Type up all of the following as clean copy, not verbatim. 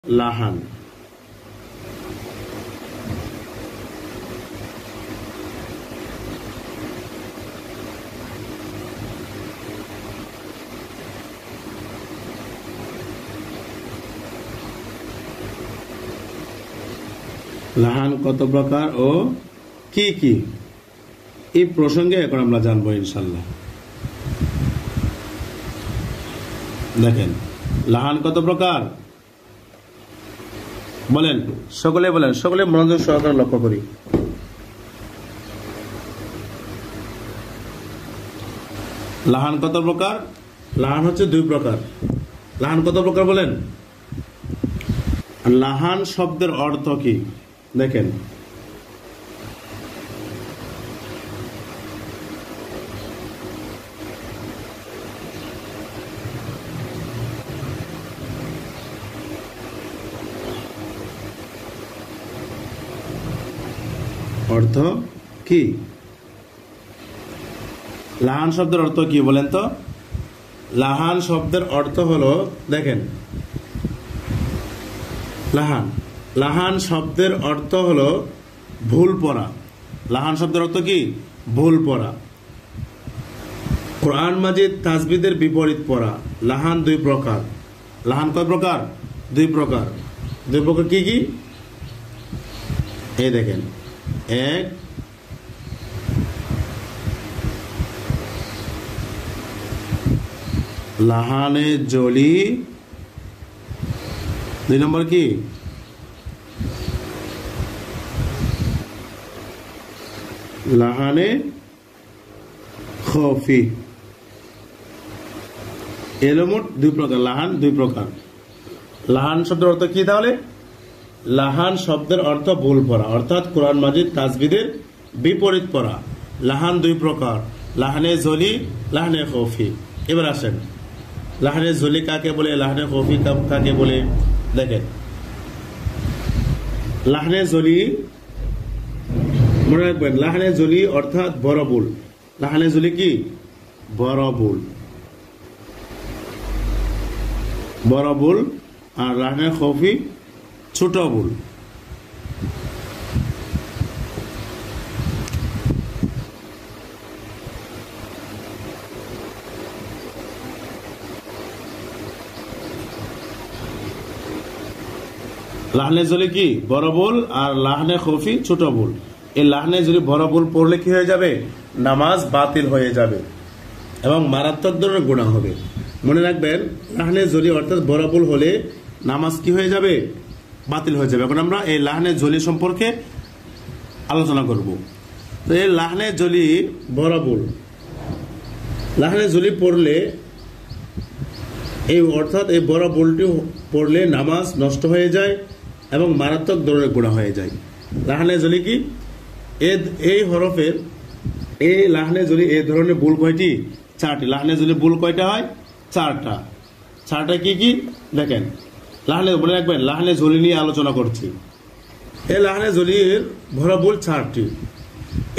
লাহান। লাহান কত প্রকার ও কি কি, এই প্রসঙ্গে এখন আমরা জানবো ইনশাল্লাহ। দেখেন লাহান কত প্রকার বলেন, সকলে বলেন, সকলে মনোযোগ সহকারে লক্ষ্য করি। লাহান কত প্রকার? লাহান হচ্ছে দুই প্রকার। লাহান কত প্রকার বলেন? লাহান শব্দের অর্থ কি দেখেন, অর্থ কি? লাহান শব্দের অর্থ কি বলেন তো? লাহান শব্দের অর্থ হলো, দেখেন লাহান, লাহান শব্দের অর্থ হলো ভুল পড়া। লাহান শব্দের অর্থ কি? ভুল পড়া। কোরআন মাজিদ তাসবিদের বিপরীত পড়া। লাহান দুই প্রকার। লাহান কয় প্রকার? দুই প্রকার। দুই প্রকার কি কি? এই দেখেন, এক লাহানে জলি, দুই নম্বর কি? লাহানে খফি। এলো মোট দুই প্রকার। লাহান দুই প্রকার। লাহান শব্দের অর্থ কি তাহলে? লাহান শব্দের অর্থ ভুল পড়া, অর্থাৎ কোরআন মাজিদ তাসবিদের বিপরীত পড়া। লাহান দুই প্রকার, লাহানে জলি, লাহানে খফি। এবার আসেন, লাহানে জলি কাকে বলে, লাহানে খফি কাকে বলে? দেখেন লাহানে জলি মনে রাখবেন, লাহানে জলি অর্থাৎ বড় বুল। লাহানে জলি কি? বড় বুল, বড় বুল। আর লাহানে খফি ছোট বুল। লাহনে জলি কি? বড় বুল। আর লাহনে খফি ছোট বুল। এই লাহনে জলি বড় বুল পড়লে কি হয়ে যাবে? নামাজ বাতিল হয়ে যাবে এবং মারাত্মক ধরনের গুনাহ হবে। মনে রাখবেন, লাহনে জলি অর্থাৎ বড় বুল হলে নামাজ কি হয়ে যাবে? বাতিল হয়ে যাবে। এখন আমরা এই লাহনে জলি সম্পর্কে আলোচনা করব। তো এই লাহনে জলি বড় বুল, লাহনে জলি পড়লে এই অর্থাৎ এই বড় বুলটি পড়লে নামাজ নষ্ট হয়ে যায় এবং মারাত্মক ধরনের গুনাহ হয়ে যায়। লাহনে জলি কি? এই হরফের এই লাহনে জলি এই ধরনের ভুল কয়টি? চারটি। লাহনে জলি ভুল কয়টা হয়? চারটা। চারটা কি কি দেখেন, লাহনে মনে রাখবেন, লাহনে জলি নিয়ে আলোচনা করছি। এই লাহনে জলির ভরা ভুল চারটি।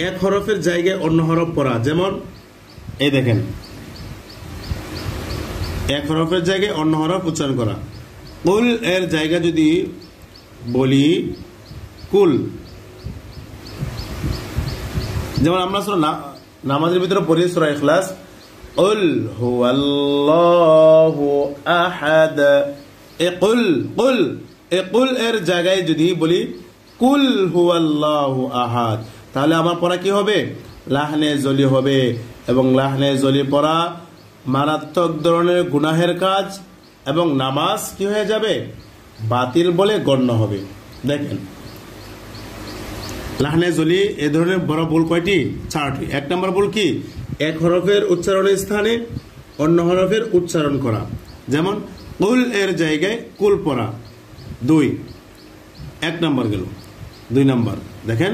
এক হরফের জায়গায় অন্য হরফ পড়া, যেমন এই দেখেন, এক হরফের জায়গায় অন্য হরফ উচ্চারণ করা। কুল এর জায়গা যদি বলি কুল, যেমন আমরা নামাজের ভিতরে পড়ি সূরা ইখলাস, কুল হুয়াল্লাহু আহাদ। এই কুল কুল এই কুল এর জায়গায় যদি বলি কুল হুয়াল্লাহু আহাদ, তাহলে আমার পড়া কি হবে? লাহনে জলি হবে। এবং লাহনে জলি পড়া মারাত্মক ধরনের গুনাহের কাজ এবং নামাজ কি হয়ে যাবে? বাতিল বলে গণ্য হবে। দেখেন লাহনে জলি এ ধরনের বড় ভুল কয়টি? চারটি। এক নম্বর ভুল কি? এক হরফের উচ্চারণের স্থানে অন্য হরফের উচ্চারণ করা, যেমন কুল এর জায়গায় কুল পড়া। দুই, এক নম্বর গেল। দুই নম্বর দেখেন,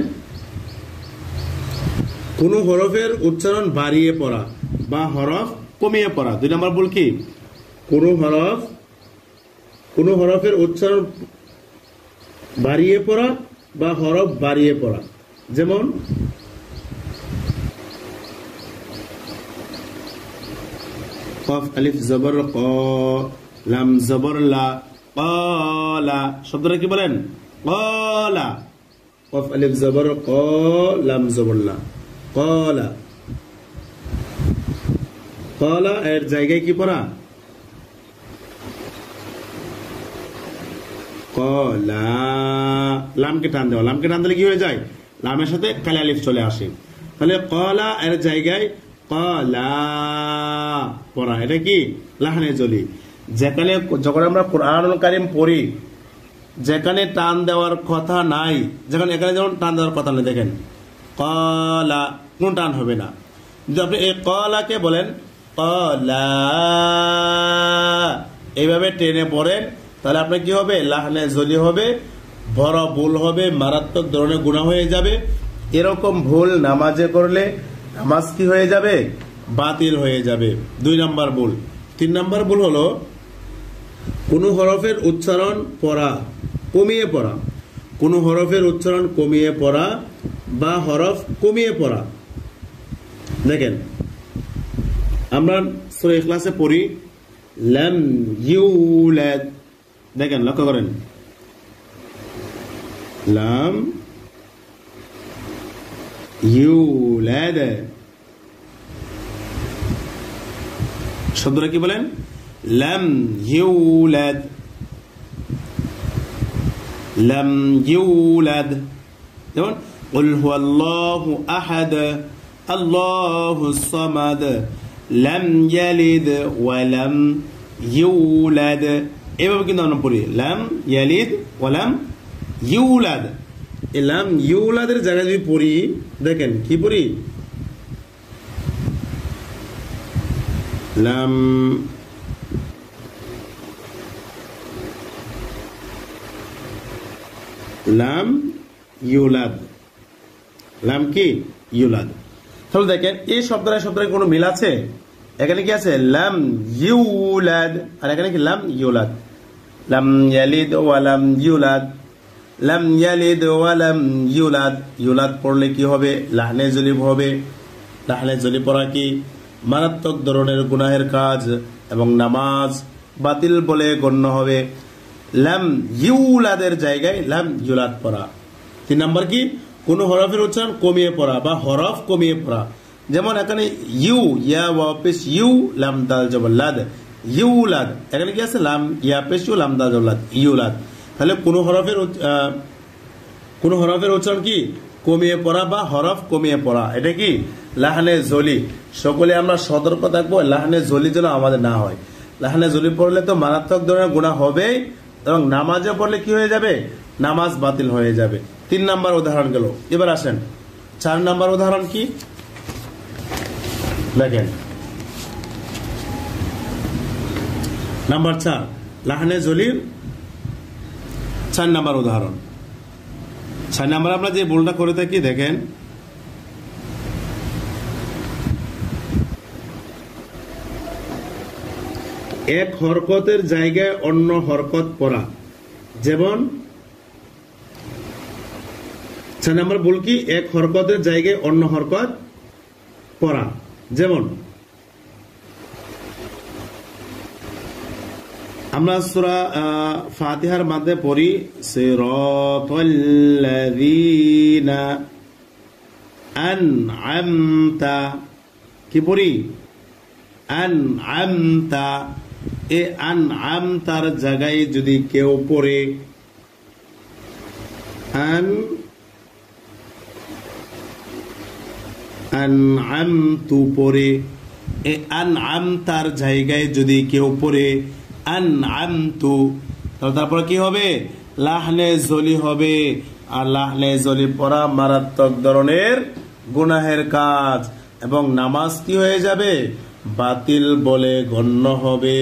কোন হরফের উচ্চারণ বাড়িয়ে পড়া বা হরফ কমিয়ে পড়া। দুই নম্বর ভুল কি? কোন হরফের উচ্চারণ বাড়িয়ে পড়া বা হরফ বাড়িয়ে পড়া, যেমন কফ আলিফ জবর ক, লাম জবর লা, ক্বালা শব্দটা কি বলেন ক্বালা কফ আলিফ জবর ক লাম জবর লা ক্বালা ক্বালা এর জায়গায় কি পড়া ক্বালা লামকে টান দাও লামকে টান দিলে কি হয়ে যায় লামের সাথে কালি আলিফ চলে আসে তাহলে ক্বালা এর জায়গায় ক্বালা পড়া এটা কি লাহনে জলি যেখানে যখন আমরা কুরআনুল কারীম পড়ি যেখানে টান দেওয়ার কথা নাই যেখানে এখানে যেমন টান দেওয়ার কথা নেই দেখেন ক্বালা কোন টান হবে না যদি আপনি এই ক্বালাকে বলেন ক্বালা এইভাবে টেনে পড়েন তাহলে আপনার কি হবে লাহনে জলি হবে বড় ভুল হবে মারাত্মক ধরনের গুনাহ হয়ে যাবে এরকম ভুল নামাজে করলে নামাজ কি হয়ে যাবে বাতিল হয়ে যাবে 2 নাম্বার ভুল 3 নাম্বার ভুল হলো কোন হরফের উচ্চারণ পড়া কমিয়ে পড়া কোন হরফের উচ্চারণ কমিয়ে পড়া বা হরফ কমিয়ে পড়া দেখেন আমরা সূরা ইখলাসে পড়ি লাম ইউলাদ দেখেন লক্ষ্য করেন লাম ইউলাদ শব্দটা কি বলেন লাম ইউলাদ লাম ইউলাদ যেমন কুল হুয়াল্লাহু আহাদ আল্লাহুস সামাদ লাম ইয়ালিদ ওয়া লাম ইউলাদ এভাবে কিন্তু আমরা পড়ি লাম ইয়ালিদ ওয়া লাম ইউলাদ এই লাম ইউলাদের জায়গায় যদি পড়ি দেখেন কি পড়ি লাম লাম ইউলাদ লাম কি ইউলাদ তাহলে দেখেন এই শব্দের কোনো মিল আছে এখানে কি আছে লাম ইউলাদ আর এখানে কি লাম ইউলাদ লাম ইয়ালিদ ওয়া লাম ইউলাদ লাম ইয়ালিদ ওয়া লাম ইউলাদ ইউলাদ পড়লে কি হবে লাহনে জলি হবে লাহনে জলি পড়া কি মারাত্মক ধরনের গুনাহের কাজ এবং নামাজ বাতিল বলে গণ্য হবে লাম ইউলাদের জায়গায় লাম ইউলাদ পড়া 3 নাম্বার কি কোন হরফের উচ্চারণ কমিয়ে পড়া বা হরফ কমিয়ে পড়া যেমন এখানে ইউ ইয়া ওয়া পেশ ইউ লাম দাল জবর লাদ ইউলাদ এখানে কি আছে লাম ইয়া পেশ ইউ লাম দাল জবর লাদ ইউলাদ তাহলে কোন হরফের উচ্চারণ কি কমিয়ে পড়া বা হরফ কমিয়ে পড়া এটা কি লাহনে জলি সকলে আমরা সতর্ক থাকবো লাহনে জলি যেন আমাদের না হয় লাহনে জলি পড়লে তো মারাত্মক ধরনের গুনাহ হবে এবং নামাজে পড়লে কি হয়ে যাবে নামাজ বাতিল হয়ে যাবে 3 নাম্বার উদাহরণ গেল এবার আসেন 4 নাম্বার উদাহরণ কি দেখেন নাম্বার 4 লাহনে জলির 4 নাম্বার উদাহরণ 4 নাম্বার আমরা যে ভুলটা করে থাকি দেখেন এক হরকতের জায়গায় অন্য হরকত পড়া যেমন 4 নাম্বার ভুল কি এক হরকতের জায়গায় অন্য হরকত পড়া যেমন আমরা সূরা ফাতিহার মধ্যে পড়ি সিরাতাল্লাযীনা আন'আমতা কি পড়ি আন'আমতা এই আন'আমতার জায়গায় যদি কেউ পড়ে আন'আমতু পড়ে এই আন'আমতার জায়গায় যদি কেউ পড়ে আন'আমতু তারপর কি হবে লাহনে জলি হবে আর লাহনে জলি পড়া মারাত্মক ধরনের গুনাহের কাজ এবং নামাজ কি হয়ে যাবে বাতিল বলে গণ্য হবে।